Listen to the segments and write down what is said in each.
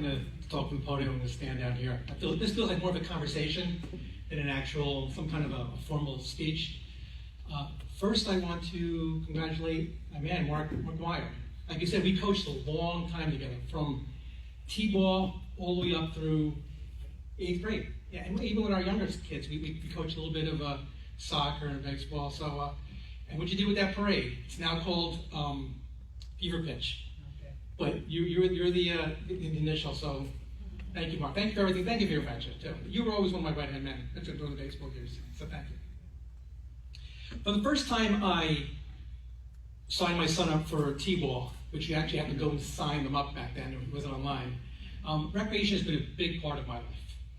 not going to talk from the podium. I'm going to stand down here. This feels like more of a conversation than an actual, some kind of a formal speech. First, I want to congratulate my man, Mark McGuire. Like you said, we coached a long time together, from T-ball all the way up through 8th grade. Yeah, and even with our younger kids, we coached a little bit of soccer and baseball. So, and what'd you do with that parade? It's now called Fever Pitch. Okay. But you're the initial, so thank you, Mark. Thank you for everything. Thank you for your friendship, too. You were always one of my right-hand men during the baseball years, so thank you. But the first time I signed my son up for T-ball, which you actually had to go and sign them up back then, it wasn't online, recreation has been a big part of my life.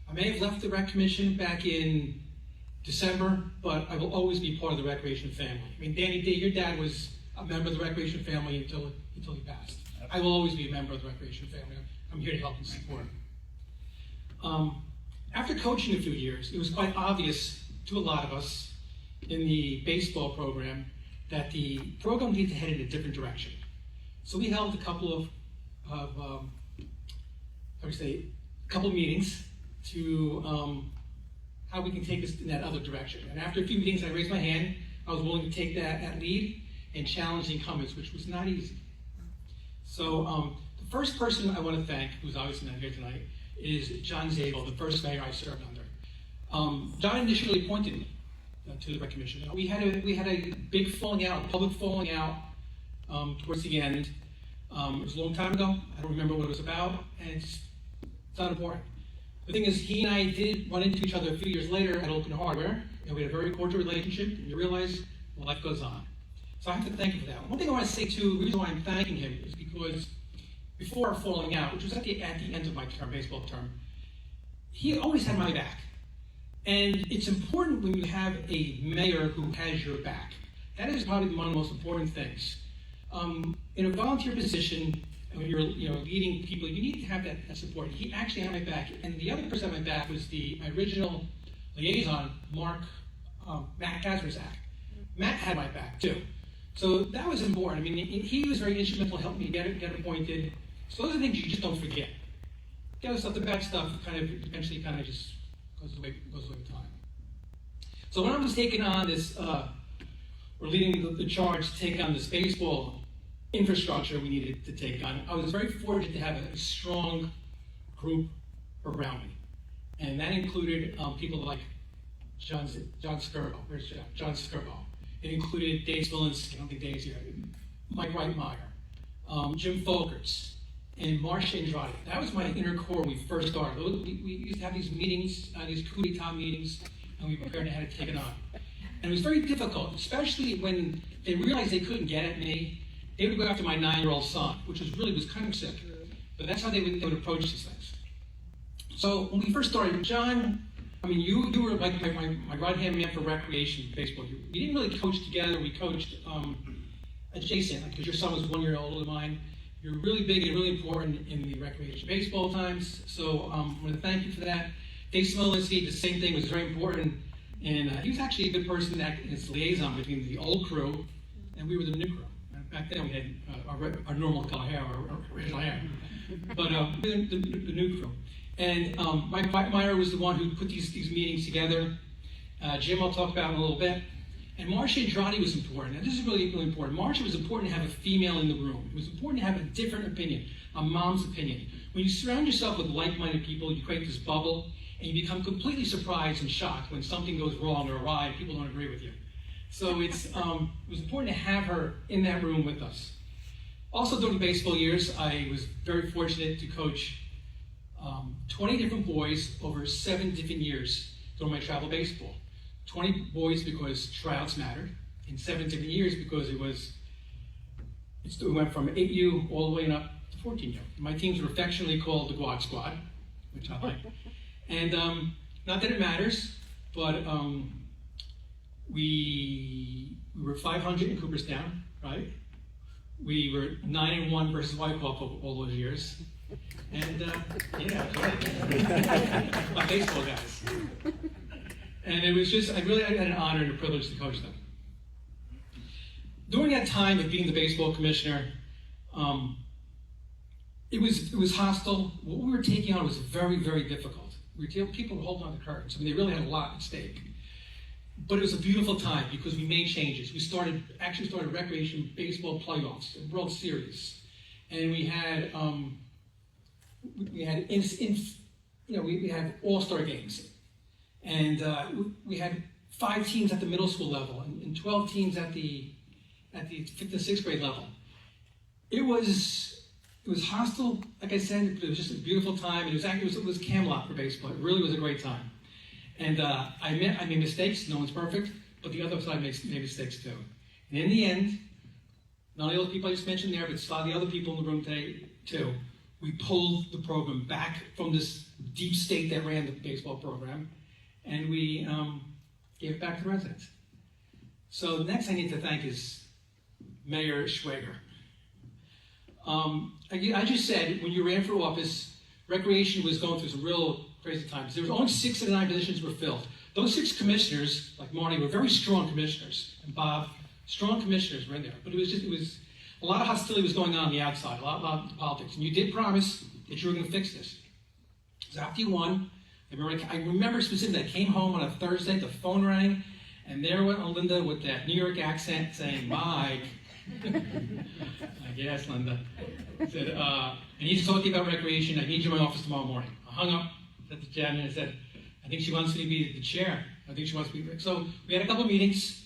I may have left the rec commission back in December, but I will always be part of the recreation family. I mean, Danny D, your dad was a member of the recreation family until he passed. I will always be a member of the recreation family. I'm here to help and support. After coaching a few years, it was quite obvious to a lot of us in the baseball program that the program needed to head in a different direction. So we held a couple of meetings to how we can take this in that other direction. And after a few meetings, I raised my hand. I was willing to take that lead and challenge the incumbents, which was not easy. So the first person I want to thank, who's obviously not here tonight, is John Zabel, the first mayor I served under. John initially appointed me to the rec commission. We had a big falling out, public falling out towards the end. It was a long time ago. I don't remember what it was about, and it's not important. The thing is, he and I did run into each other a few years later at Oakland Hardware, and we had a very cordial relationship, and you realize life goes on. So I have to thank him for that. One thing I want to say too, the reason why I'm thanking him is because before our falling out, which was at the end of my term, baseball term, he always had my back. And it's important when you have a mayor who has your back. That is probably one of the most important things. In a volunteer position, when you're leading people, you need to have that support. He actually had my back, and the other person on my back was my original liaison, Matt Kazmerzak. Matt had my back too. So that was important. I mean, he was very instrumental in helping me get appointed. So those are things you just don't forget. The other stuff, the bad stuff, eventually just goes away with time. So when I was taking on this, or leading the charge to take on this baseball infrastructure we needed to take on, I was very fortunate to have a strong group around me. And that included people like John Skirbo. Where's John? John Skirbo. It included Dave Smolinski, I don't think Dave's here, Mike Reitmeyer, Jim Folkers, and Marcia Andrade. That was my inner core when we first started. We used to have these meetings, these coup d'etat meetings, and we prepared how to take it on. And it was very difficult, especially when they realized they couldn't get at me. They would go after my 9-year-old son, which was kind of sick. But that's how they would approach these things. So when we first started, John, I mean, you were like my right-hand man for recreation baseball. We didn't really coach together. We coached adjacent, because your son was 1 year older than mine. You're really big and really important in the recreation baseball times. So I want to thank you for that. Dave Smolinski, the same thing, was very important. And he was actually a good person that is liaison between the old crew and we were the new crew. Back then we had our normal color hair, our original hair. But the new crew. And Mike Reitmeyer was the one who put these meetings together. Jim I'll talk about in a little bit. And Marcia Andrade was important. And this is really, really important. Marcia was important to have a female in the room. It was important to have a different opinion, a mom's opinion. When you surround yourself with like-minded people, you create this bubble, and you become completely surprised and shocked when something goes wrong or awry and people don't agree with you. So it was important to have her in that room with us. Also during baseball years, I was very fortunate to coach 20 different boys over 7 different years during my travel baseball. 20 boys because tryouts mattered, and 7 different years because it went from 8U all the way up to 14U. My teams were affectionately called the Guad Squad, which I like. And not that it matters, but we were 500 in Cooperstown, right? We were 9-1 versus Whitehawk all those years. And yeah, my baseball guys. And it was just, I had an honor and a privilege to coach them. During that time of being the baseball commissioner, It was hostile. What we were taking on was very, very difficult. People were holding on to curtains. I mean, they really had a lot at stake. But it was a beautiful time because we made changes. We actually started recreation baseball playoffs, a World Series, and we had all-star games, and we had 5 teams at the middle school level and 12 teams at the 5th and 6th grade level. It was hostile, like I said, but it was just a beautiful time. It was Camelot for baseball. It really was a great time. And I made mistakes. No one's perfect, but the other side made mistakes too. And in the end, not only those people I just mentioned there, but a lot of the other people in the room today too, we pulled the program back from this deep state that ran the baseball program, and we gave it back to the residents. So the next I need to thank is Mayor Schwager. I just said, when you ran for office, recreation was going through some real crazy times. There was only 6 of the 9 positions were filled. Those 6 commissioners, like Marty, were very strong commissioners, and Bob, strong commissioners were in there. But it was a lot of hostility was going on the outside, a lot of politics. And you did promise that you were going to fix this. So after you won, I remember specifically, I came home on a Thursday, the phone rang, and there went Linda with that New York accent saying, Mike. Like, yes, Linda. I said, I need to talk to you about recreation. I need you in my office tomorrow morning. I hung up, said to Jen, and I said, I think she wants me to be the chair. I think she wants me to be. So we had a couple of meetings.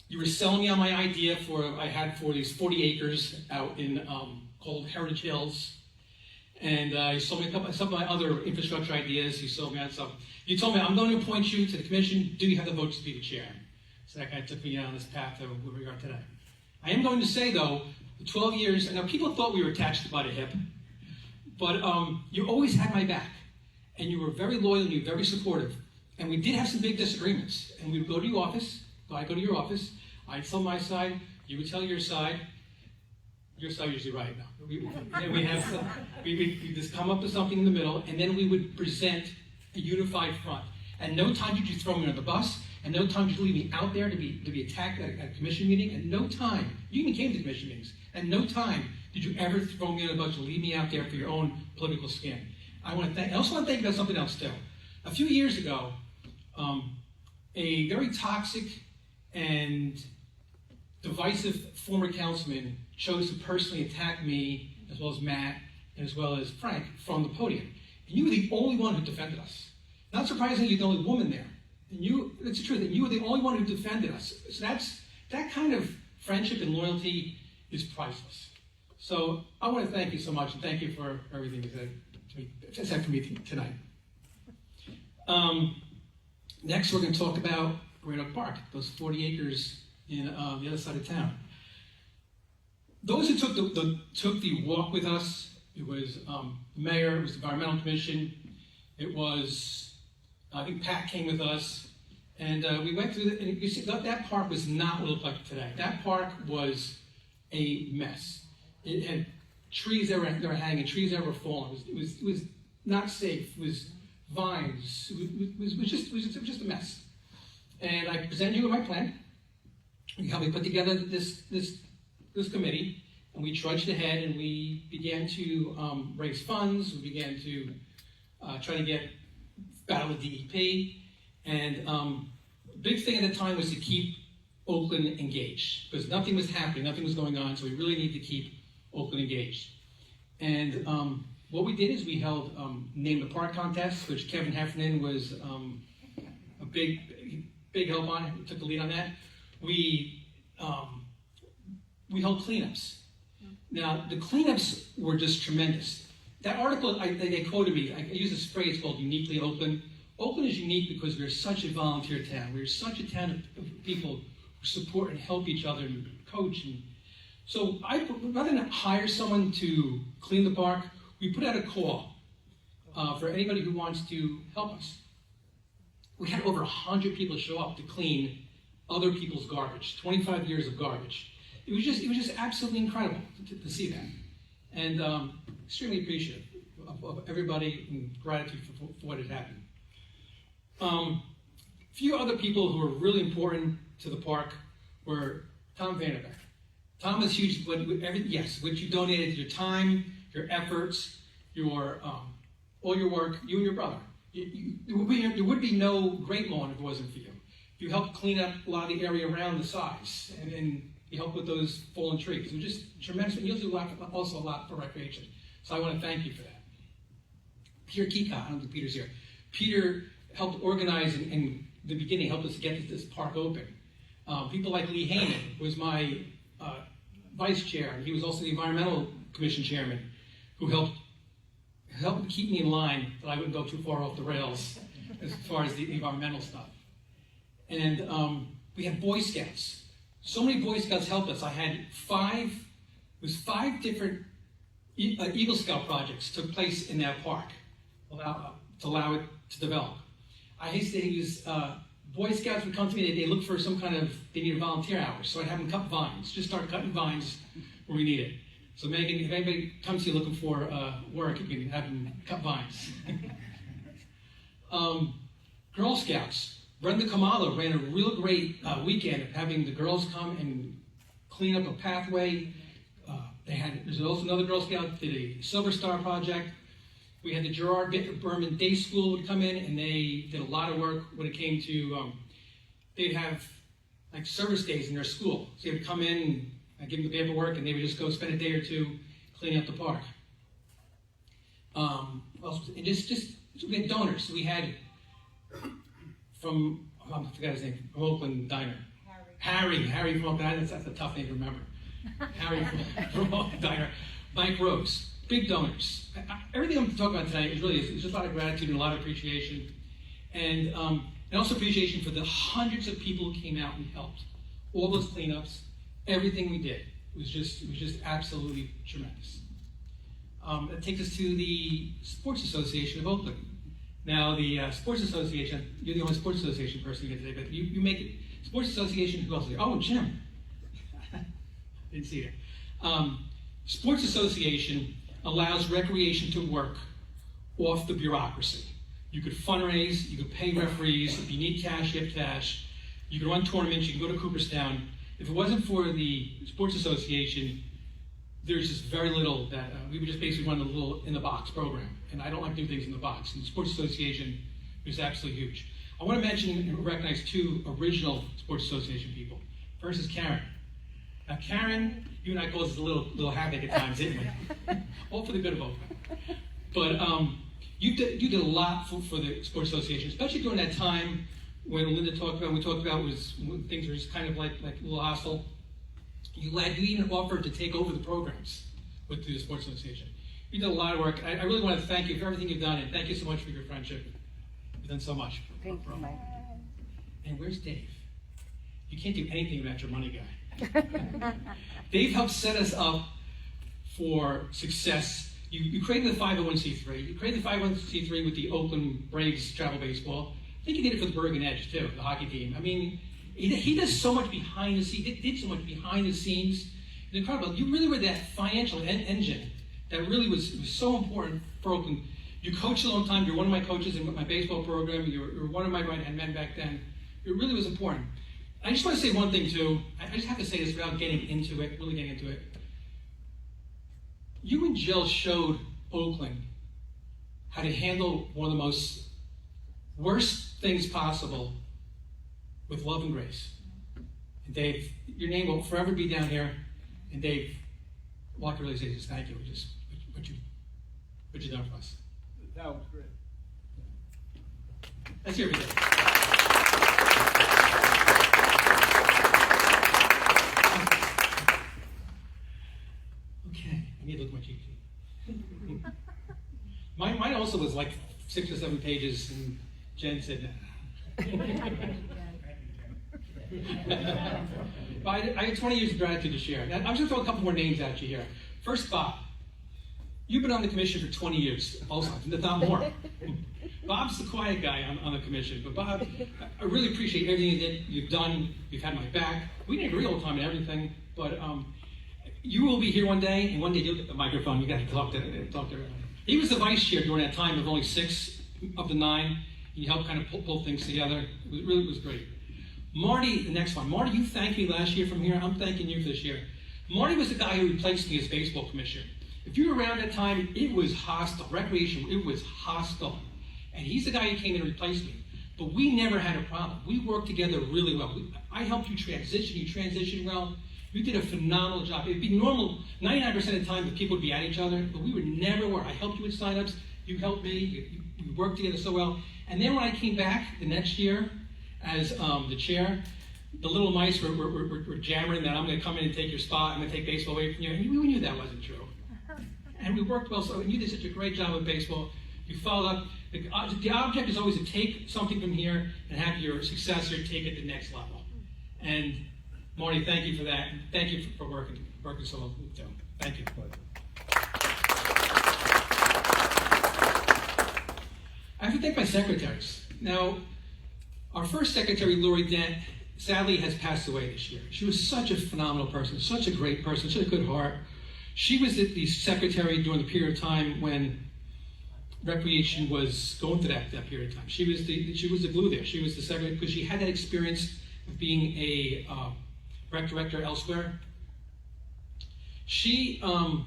You were selling me on my idea I had for these 40 acres out in called Heritage Hills. And you sold me some of my other infrastructure ideas. You sold me on some. You told me, I'm going to appoint you to the commission. Do you have the votes to be the chair? So that kind of took me on this path to where we are today. I am going to say, though, the 12 years, and now people thought we were attached by the hip, but you always had my back, and you were very loyal, and you were very supportive, and we did have some big disagreements, and we would go to your office, I'd go to your office, I'd tell my side, you would tell your side usually right now. We just come up with something in the middle, and then we would present a unified front. And no time did you throw me under the bus, and no time did you leave me out there to be attacked at a commission meeting, and no time, you even came to commission meetings, and no time did you ever throw me under the bus and leave me out there for your own political skin. I also want to think about something else too. A few years ago, a very toxic and divisive former councilman chose to personally attack me, as well as Matt, and as well as Frank, from the podium. And you were the only one who defended us. Not surprisingly, you're the only woman there. And it's the truth, that you were the only one who defended us. So that kind of friendship and loyalty is priceless. So I want to thank you so much, and thank you for everything you said for me tonight. Next, we're going to talk about Great Oak Park, those 40 acres in the other side of town. Those who took the walk with us, it was the mayor, it was the environmental commission, it was, I think Pat came with us, and we went through and you see that park was not what it looked like today. That park was a mess. It had trees that were hanging, trees that were falling. It was not safe. It was vines. It was just a mess. And I presented you with my plan. We helped me put together this committee, and we trudged ahead, and we began to raise funds. We began to try to get battle with DEP, and the big thing at the time was to keep Oakland engaged, because nothing was happening, nothing was going on, so we really need to keep Oakland engaged. And what we did is we held Name the Park contest, which Kevin Heffernan was a big help on. He took the lead on that. We held cleanups. Now, the cleanups were just tremendous. That article, they quoted me, I use this phrase called uniquely Oakland. Oakland is unique because we're such a volunteer town. We're such a town of people who support and help each other and coach. And so rather than hire someone to clean the park, we put out a call for anybody who wants to help us. We had over 100 people show up to clean other people's garbage, 25 years of garbage. It was just absolutely incredible to see that. And extremely appreciative of everybody and gratitude for what had happened. A few other people who were really important to the park were Tom Vanderbeck. Tom is huge. Yes, what you donated your time, your efforts, all your work, you and your brother. There would be no Great Lawn if it wasn't for you. You helped clean up a lot of the area around the sides, and you helped with those fallen trees. It was just tremendous. And you also do a lot for recreation. So I want to thank you for that. Peter Kika, I don't think Peter's here. Peter helped organize in the beginning, helped us to get this park open. People like Lee Heyman was my vice chair. He was also the Environmental Commission chairman, who helped keep me in line that I wouldn't go too far off the rails as far as the environmental stuff. And we had Boy Scouts. So many Boy Scouts helped us. I had five different Eagle Scout projects took place in that park to allow it to develop. I used to use, Boy Scouts would come to me, they look for they needed volunteer hours, so I'd have them cut vines, just start cutting vines where we need it. So Megan, if anybody comes to you looking for work, you can have them cut vines. Girl Scouts. Brenda Kamala ran a real great weekend of having the girls come and clean up a pathway. There's also another Girl Scout did a Silver Star project. We had the Gerard Berman Day School would come in, and they did a lot of work when it came to, they'd have like service days in their school. So they would come in and give them the paperwork, and they would just go spend a day or two cleaning up the park. And we had donors. So we had from, I forgot his name, from Oakland Diner. Harry from Oakland Diner, that's a tough name to remember. Harry from Oakland Diner. Mike Rose, big donors. Everything I'm talking about tonight is just a lot of gratitude and a lot of appreciation. And also appreciation for the hundreds of people who came out and helped. All those cleanups, everything we did. It was just absolutely tremendous. That takes us to the Sports Association of Oakland. Now, the Sports Association, you're the only Sports Association person here today, but you make it. Sports Association, who else is there? Oh, Jim. Didn't see it. Sports Association allows recreation to work off the bureaucracy. You could fundraise, you could pay referees, if you need cash, you have cash. You can run tournaments, you can go to Cooperstown. If it wasn't for the Sports Association, there's just very little that we would just basically run a little in the box program. And I don't like doing things in the box. And the Sports Association is absolutely huge. I want to mention and recognize two original Sports Association people. First is Karen. Now Karen, you and I caused a little havoc at times, didn't we? All for the good of Oakland. But you did a lot for the Sports Association, especially during that time when Linda talked about, was when things were just kind of like a little hostile. You even offered to take over the programs with the Sports Association. You did a lot of work. I really want to thank you for everything you've done, and thank you so much for your friendship. You've done so much. Thank you, Mike. And where's Dave? You can't do anything without your money guy. Dave helped set us up for success. You created the 501c3. You created the 501c3 with the Oakland Braves travel baseball. I think you did it for the Bergen Edge, too, the hockey team. I mean, he does so much behind the scenes. He did so much behind the scenes. It's incredible. You really were that financial engine that really was so important for Oakland. You coached a long time. You're one of my coaches in my baseball program. You're one of my right-hand men back then. It really was important. I just want to say one thing, too. I just have to say this without getting into it, really getting into it. You and Jill showed Oakland how to handle one of the most worst things possible with love and grace. And Dave, your name will forever be down here. And Dave, all I can really say is thank you for just what you've done for us. That was great. Let's hear it again. Okay, I need to look at my cheat sheet. Mine also was like 6 or 7 pages, and Jen said, but I had 20 years of gratitude to share. Now, I'm just going to throw a couple more names at you here. First, Bob. You've been on the commission for 20 years, both sides, if not more. Bob's the quiet guy on the commission, but Bob, I really appreciate everything you've done. You've had my back. We didn't agree all the time on everything, but you will be here one day, and one day you'll get the microphone. You got to talk to everyone. He was the vice chair during that time of only 6 of the 9. He helped kind of pull things together. It really was great. Marty, the next one. Marty, you thanked me last year from here. I'm thanking you for this year. Marty was the guy who replaced me as baseball commissioner. If you were around that time, it was hostile. Recreation, it was hostile. And he's the guy who came in and replaced me. But we never had a problem. We worked together really well. I helped you transitioned well. You did a phenomenal job. It'd be normal, 99% of the time, that people would be at each other, but we would never were. I helped you with signups. You helped me. We worked together so well. And then when I came back the next year as the chair, the little mice were jammering that I'm going to come in and take your spot. I'm going to take baseball away from you. And we knew that wasn't true. And we worked well. So you did such a great job with baseball. You followed up. The object is always to take something from here and have your successor take it to the next level. And Marty, thank you for that. And thank you for working so well with Joe. Thank you. I have to thank my secretaries. Now, our first secretary, Lori Dent, sadly has passed away this year. She was such a phenomenal person, such a great person, such a good heart. She was the secretary during the period of time when recreation was going through that period of time. She was the glue there. She was the secretary because she had that experience of being a rec director elsewhere. She, in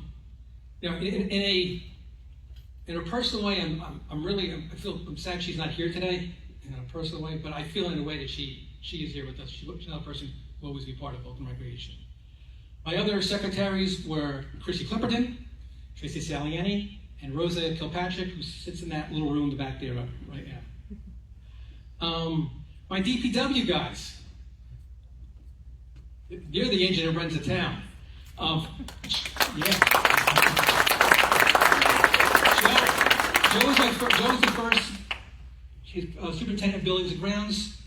a personal way, I'm sad she's not here today in a personal way, but I feel in a way that she is here with us. She's another person who will always be part of Oakland Recreation. My other secretaries were Chrissy Clipperton, Tracy Saliani, and Rosa Kilpatrick, who sits in that little room in the back there right now. My DPW guys, they're the engine that runs the town. Joe was the first superintendent of buildings and grounds.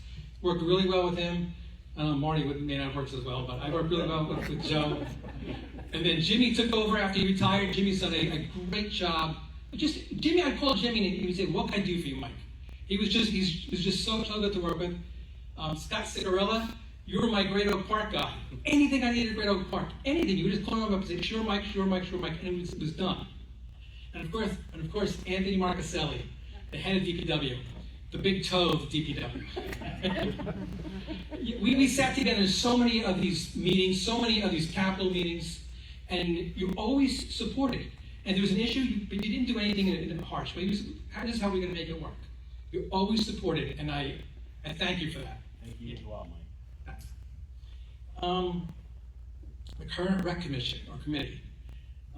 Worked really well with him. Marty may not have worked as well, but I worked really well with Joe. And then Jimmy took over after he retired. Jimmy's done a great job. Jimmy, I'd call Jimmy and he would say, "What can I do for you, Mike?" He was just so good to work with. Scott Cigarella, you were my Great Oak Park guy. Anything I needed at Great Oak Park, anything, you would just call him up and say, "Sure, Mike, sure, Mike, sure, Mike," and it was done. And of course, Anthony Marcaselli, the head of DPW, the big toe of DPW. We sat together in so many of these meetings, so many of these capital meetings, and you always supported. And there was an issue, but you didn't do anything in a harsh way. This is how we're going to make it work. You always supported it, and I thank you for that. Thank you as well, Mike. The current rec commission or committee.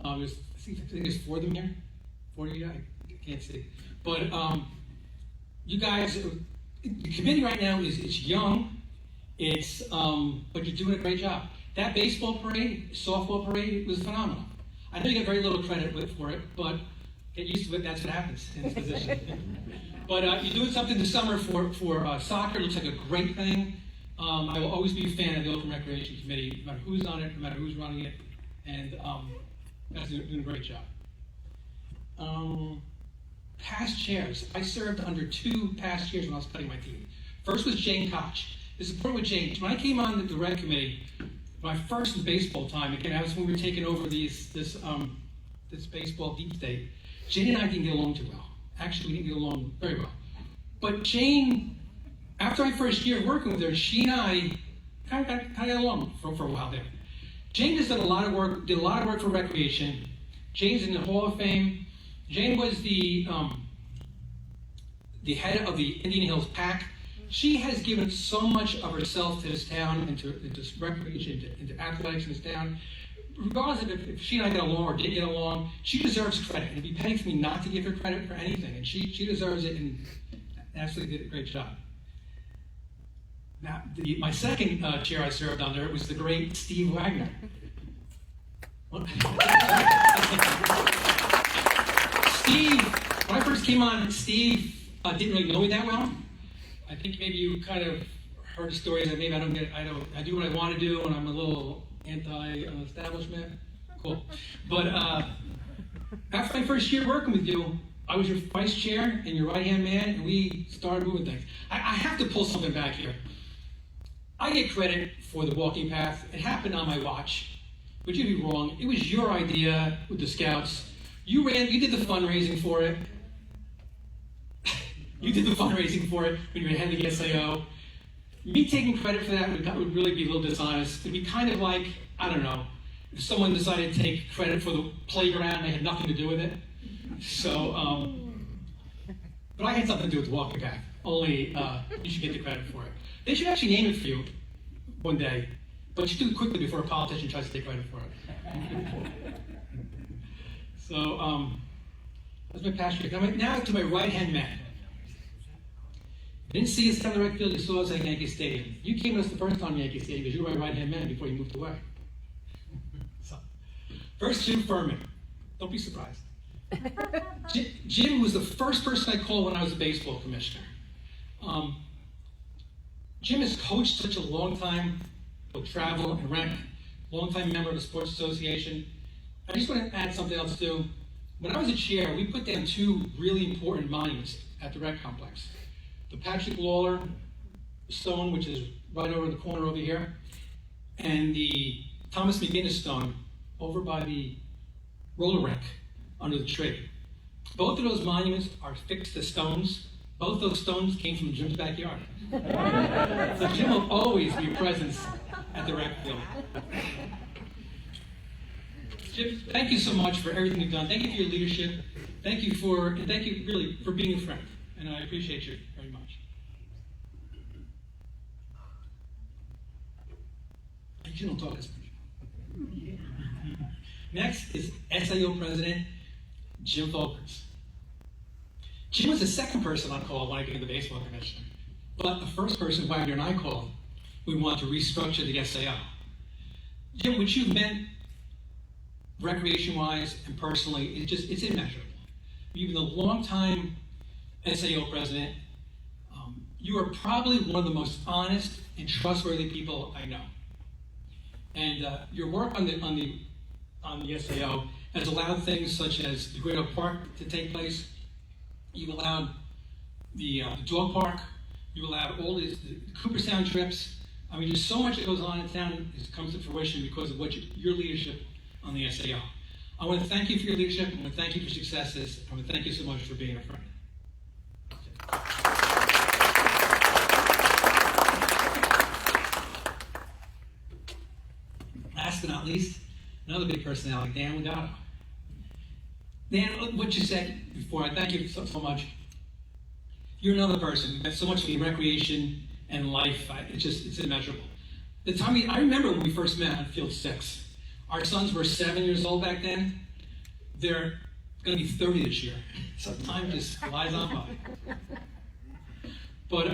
I think there's 4 of them here. 4 of you? I can't see. But you guys, the committee right now it's young. But you're doing a great job. That baseball parade, softball parade, was phenomenal. I know you get very little credit for it, but get used to it. That's what happens in this position. But you're doing something this summer for soccer. It looks like a great thing. I will always be a fan of the Oakland Recreation Committee, no matter who's on it, no matter who's running it, and that's doing a great job. Past chairs. I served under 2 past chairs when I was cutting my team. First was Jane Koch. This is important with Jane. When I came on the rec committee, my first baseball time, again, that was when we were taking over this baseball deep state. Jane and I didn't get along too well. Actually, we didn't get along very well. But Jane, after my first year working with her, she and I kind of got along for a while there. Jane has done a lot of work, did a lot of work for recreation. Jane's in the Hall of Fame. Jane was the head of the Indian Hills PAC. She has given so much of herself to this town, into recreation, into athletics in this town. Regardless of if she and I get along or didn't get along, she deserves credit. And it'd be petty for me not to give her credit for anything. And she deserves it and absolutely did a great job. Now, my second chair I served under was the great Steve Wagner. Steve, when I first came on, Steve didn't really know me that well. I think maybe you kind of heard stories that maybe I do what I want to do, and I'm a little anti-establishment. Cool. But after my first year working with you, I was your vice chair and your right-hand man, and we started moving things. I have to pull something back here. I get credit for the walking path. It happened on my watch, but you'd be wrong. It was your idea with the Scouts. You did the fundraising for it. You did the fundraising for it when you were head of the SAO. Me taking credit for that would really be a little dishonest. It'd be kind of like, I don't know, someone decided to take credit for the playground. They had nothing to do with it. So, but I had something to do with the walking path. Only you should get the credit for it. They should actually name it for you one day, but you do it quickly before a politician tries to take credit for it. So, that's my past trick. Now to my right-hand man. You didn't see us down the right field, you saw us at Yankee Stadium. You came to us the first time at Yankee Stadium because you were my right-hand man before you moved away. So, first, Jim Furman. Don't be surprised. Jim was the first person I called when I was a baseball commissioner. Jim has coached such a long time, he'll travel and rec, long-time member of the Sports Association. I just want to add something else too. When I was a chair, we put down two really important monuments at the rec complex. The Patrick Lawler stone, which is right over in the corner over here, and the Thomas McGinnis stone over by the roller rink under the tree. Both of those monuments are fixed to stones. Both those stones came from Jim's backyard. So Jim will always be a presence at the rec field. Jim, thank you so much for everything you've done. Thank you for your leadership. Thank you really for being a friend. And I appreciate you very much. You don't talk as much. Next is SAO President Jim Folkers. Jim was the second person I called when I became the baseball commissioner. But the first person Wagner and I called, we wanted to restructure the SAO. Jim, what you've meant recreation-wise and personally, it's immeasurable. You've been a long-time SAO president. You are probably one of the most honest and trustworthy people I know. And your work on the SAO has allowed things such as the Great Oak Park to take place. You've allowed the dog park. You allowed all the Cooperstown trips. I mean, there's so much that goes on in town that comes to fruition because of your leadership on the SAO. I want to thank you for your leadership. I want to thank you for successes. I want to thank you so much for being a friend. Last but not least, another big personality, Dan Guadagnino. Dan, what you said before, I thank you so much. You're another person. You've got so much in recreation and life. It's immeasurable. I remember when we first met on Field 6. Our sons were 7 years old back then. They're going to be 30 this year. So time just flies on by. But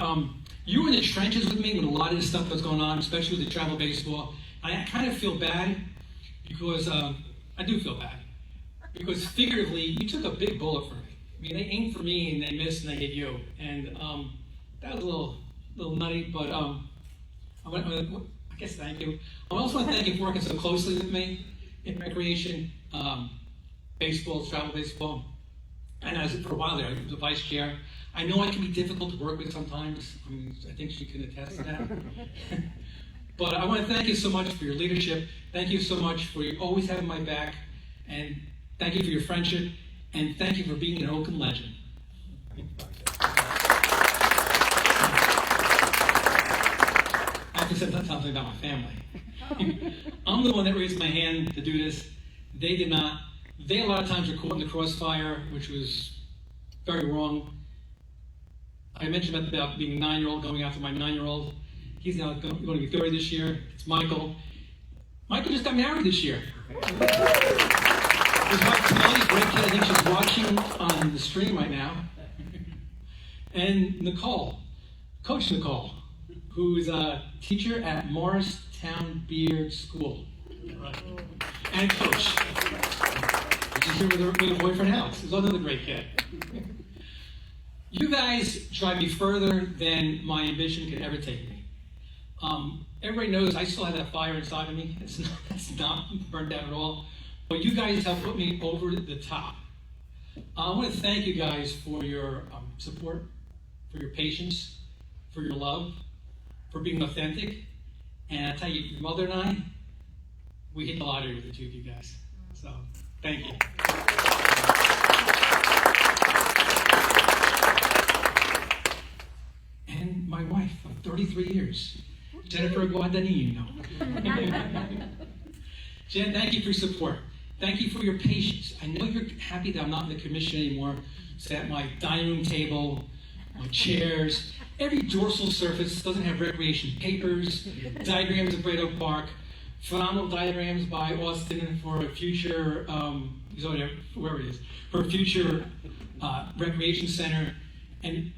you were in the trenches with me when a lot of this stuff was going on, especially with the travel baseball. I kind of feel bad because I do feel bad. Because figuratively, you took a big bullet for me. I mean, they aimed for me and they missed and they hit you. And that was a little nutty, but I guess thank you. I also want to thank you for working so closely with me in recreation, baseball, travel baseball. And for a while there, I was a vice chair. I know I can be difficult to work with sometimes. I mean, I think she can attest to that. But I want to thank you so much for your leadership. Thank you so much for always having my back. And thank you for your friendship. And thank you for being an Oakland legend. I have to say something about my family. I'm the one that raised my hand to do this. They did not. They a lot of times were caught in the crossfire, which was very wrong. I mentioned about being a 9-year-old, going after my 9-year-old. He's now going to be 30 this year. It's Michael. Michael just got married this year. His wife Kelly, great kid, I think she's watching on the stream right now. And Nicole, Coach Nicole, who's a teacher at Morristown Beard School. And coach. She's here with her boyfriend Alex, who's another great kid. You guys drive me further than my ambition could ever take me. Everybody knows I still have that fire inside of me. It's not burned out at all. But you guys have put me over the top. I want to thank you guys for your support, for your patience, for your love, for being authentic. And I tell you, your mother and I, we hit the lottery with the two of you guys. So, thank you. And my wife of 33 years, Jennifer Guadagnino. Jen, thank you for your support. Thank you for your patience. I know you're happy that I'm not in the commission anymore. So at my dining room table, my chairs, every dorsal surface doesn't have recreation papers, diagrams of Great Oak Park, phenomenal diagrams by Austin for a future, he's over there, wherever it is, for a future recreation center. And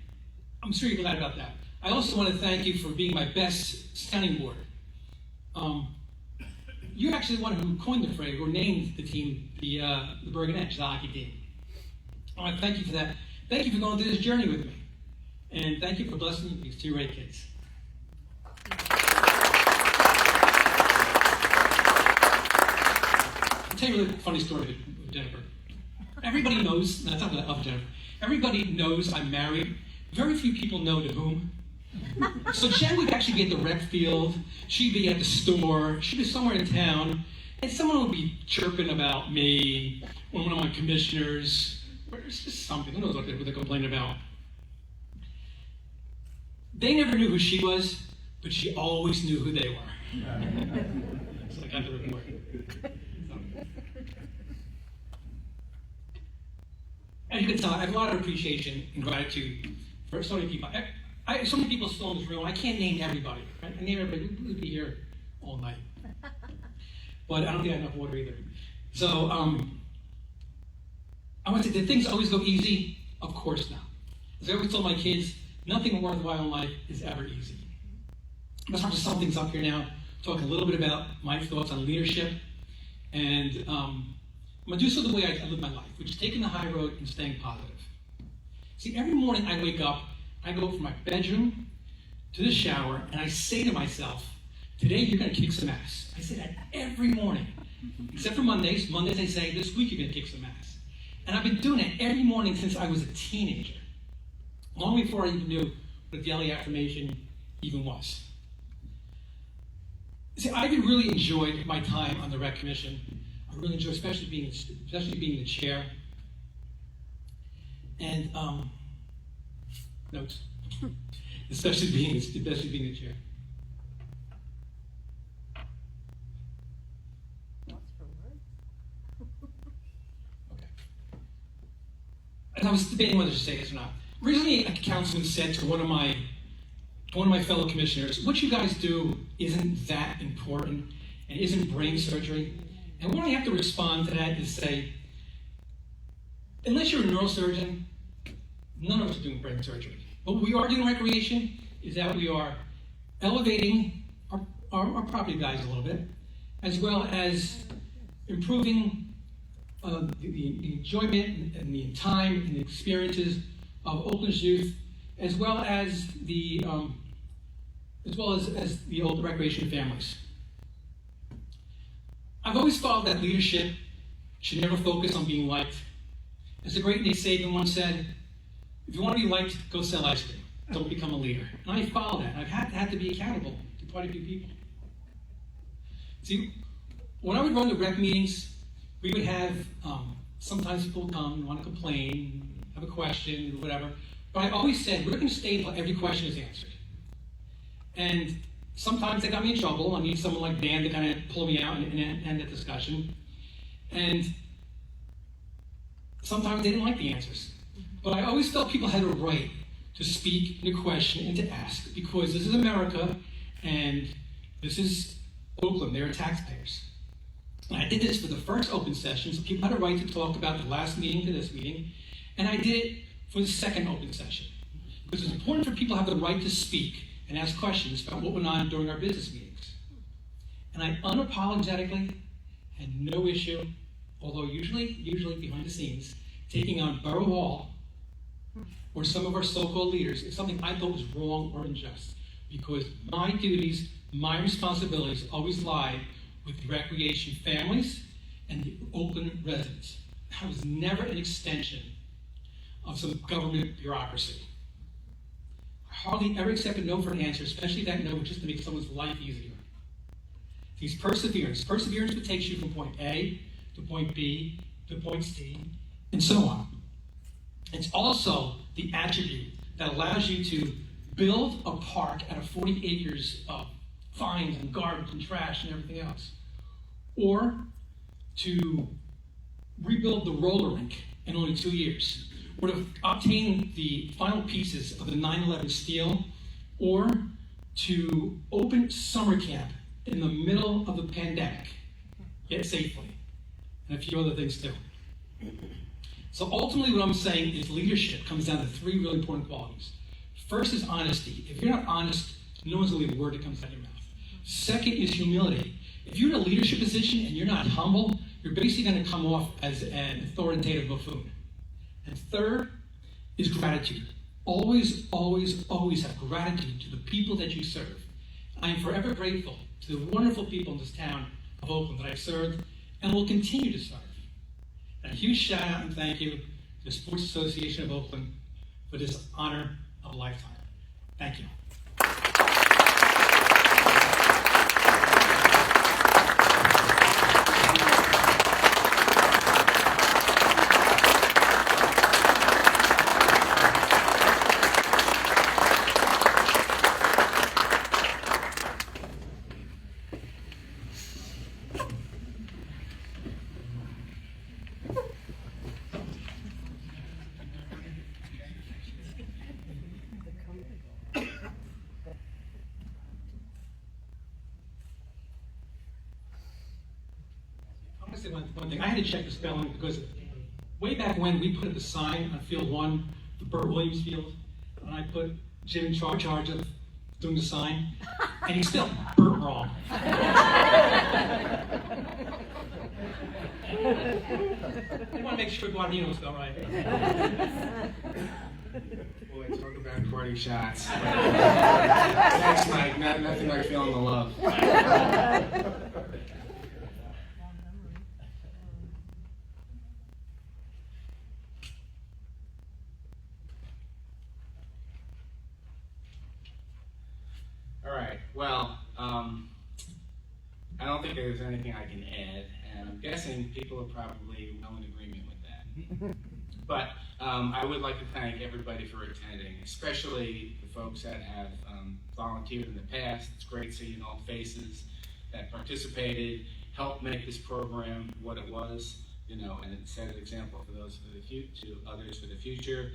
I'm sure you're glad about that. I also want to thank you for being my best sounding board. You're actually the one who coined the phrase, or named the team the Bergen Edge, the hockey team. I want to thank you for that. Thank you for going through this journey with me. And thank you for blessing these two great kids. I'll tell you a really funny story with Jennifer. Everybody knows, that's not of Jennifer, everybody knows I'm married. Very few people know to whom. So Jen would actually be at the rec field, she'd be at the store, she'd be somewhere in town, and someone would be chirping about me, or one of my commissioners, or it's just something, who knows what they're complaining about. They never knew who she was, but she always knew who they were. So I got the report. As you can tell, I have a lot of appreciation and gratitude for so many people. So many people still in this room. I can't name everybody. Right? I name everybody. We'd be here all night. But I don't think I have enough water either. So I want to say, did things always go easy? Of course not. As I always tell my kids, nothing worthwhile in life is ever easy. I'm going to start to sum things up here now, talk a little bit about my thoughts on leadership, and I'm going to do so the way I live my life, which is taking the high road and staying positive. See, every morning I wake up, I go from my bedroom to the shower, and I say to myself, today you're going to kick some ass. I say that every morning, except for Mondays. Mondays I say, this week you're going to kick some ass. And I've been doing it every morning since I was a teenager, long before I even knew what a daily affirmation even was. See, I really enjoyed my time on the Rec Commission. I really enjoyed, especially being the chair. And notes, especially being the chair. Okay. And I was debating whether to say this or not. Recently, a councilman said to one of my fellow commissioners, what you guys do isn't that important and isn't brain surgery. And what I have to respond to that is say, unless you're a neurosurgeon, none of us are doing brain surgery. What we are doing recreation is that we are elevating our property values a little bit, as well as improving the enjoyment and the time and the experiences of Oakland's youth, as well as the old recreation families. I've always thought that leadership should never focus on being liked. As the great Nick Saban once said, if you want to be liked, go sell ice cream. Don't become a leader. And I follow that. I've had to be accountable to quite a few people. See, when I would run the rec meetings, we would have sometimes people would come and want to complain, have a question, or whatever. But I always said, we're going to stay until every question is answered. And sometimes they got me in trouble. I need someone like Dan to kind of pull me out and end that discussion. And sometimes they didn't like the answers. But I always felt people had a right to speak and to question and to ask, because this is America and this is Oakland. They're taxpayers. And I did this for the first open session, so people had a right to talk about the last meeting to this meeting. And I did it for the second open session, because it's important for people to have the right to speak and ask questions about what went on during our business meetings. And I unapologetically had no issue, although usually behind the scenes, taking on Borough Hall or some of our so-called leaders if something I thought was wrong or unjust, because my duties, my responsibilities always lie with the recreation families and the Oakland residents. I was never an extension of some government bureaucracy. I hardly ever accept a no for an answer, especially that no just to make someone's life easier. It's perseverance. Perseverance that takes you from point A to point B to point C, and so on. It's also the attribute that allows you to build a park out of 40 acres of vines and garbage and trash and everything else. or to rebuild the roller rink in only 2 years, or to obtain the final pieces of the 9/11 steel, or to open summer camp in the middle of the pandemic, yet safely, and a few other things too. So ultimately what I'm saying is leadership comes down to 3 really important qualities. First is honesty. If you're not honest, no one's going to believe a word that comes out of your mouth. Second is humility. If you're in a leadership position and you're not humble, you're basically going to come off as an authoritative buffoon. And third is gratitude. Always, always, always have gratitude to the people that you serve. I am forever grateful to the wonderful people in this town of Oakland that I've served and will continue to serve. And a huge shout out and thank you to the Sports Association of Oakland for this honor of a lifetime. Thank you. I'm going to say one thing. I had to check the spelling because way back when we put the sign on field 1, the Burt Williams field, and I put Jim in charge of doing the sign, and he spelled Burt wrong. I want to make sure Guadagnino was spelled right. Boy, talk about recording shots. Thanks, Mike. Nothing like feeling the love. All right. Well, I don't think there's anything I can add, and I'm guessing people are probably well in agreement with that. But I would like to thank everybody for attending, especially the folks that have volunteered in the past. It's great seeing old faces that participated, helped make this program what it was, and it set an example for those to others for the future.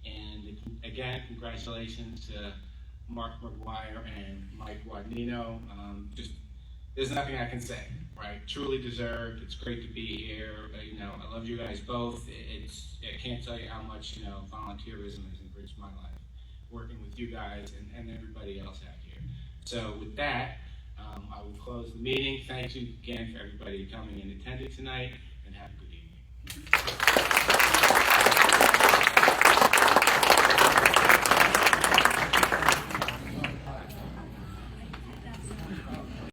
And again, congratulations to Mark McGuire and Mike Guadagnino. There's nothing I can say, right? Truly deserved. It's great to be here. I love you guys both. I can't tell you how much, volunteerism has enriched my life, working with you guys and everybody else out here. So with that, I will close the meeting. Thank you again for everybody coming and attending tonight, and have a good evening.